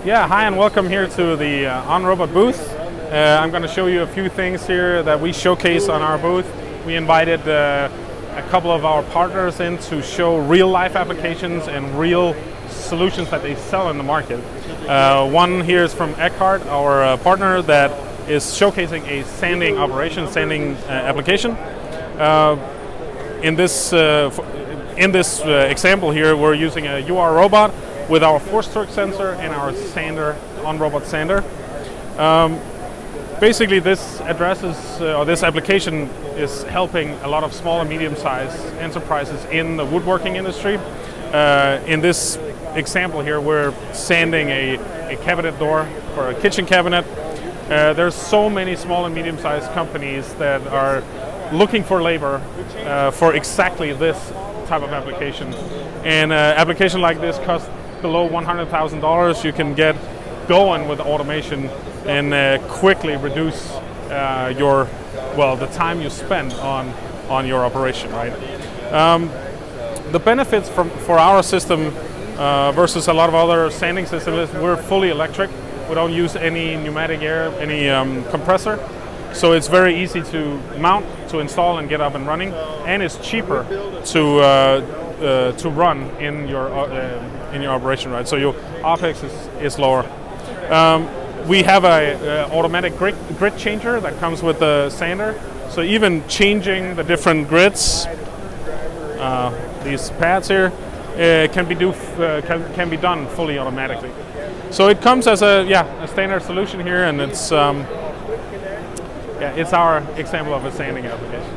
Yeah, hi and welcome here to the OnRobot booth. I'm going to show you a few things here that we showcase on our booth. We invited a couple of our partners in to show real life applications and real solutions that they sell in the market. One here is from Eckhart, our partner, that is showcasing a sanding operation, sanding application. In this example here, we're using a OnRobot with our force torque sensor and our sander, OnRobot Sander. Basically, this addresses, or this application is helping a lot of small and medium-sized enterprises in the woodworking industry. In this example here, we're sanding a cabinet door for a kitchen cabinet. There's so many small and medium-sized companies that are looking for labor for exactly this type of application. And an application like this costs below $100,000. You can get going with automation and quickly reduce the time you spend on your operation, right? The benefits for our system versus a lot of other sanding systems is we're fully electric. We don't use any pneumatic air, any compressor. So it's very easy to mount, to install and get up and running, and it's cheaper to run in your operation, right? So your OpEx is lower. We have a automatic grid changer that comes with the sander. So even changing the different grids, these pads here, can be done fully automatically. So it comes as a standard solution here, and it's our example of a sanding application.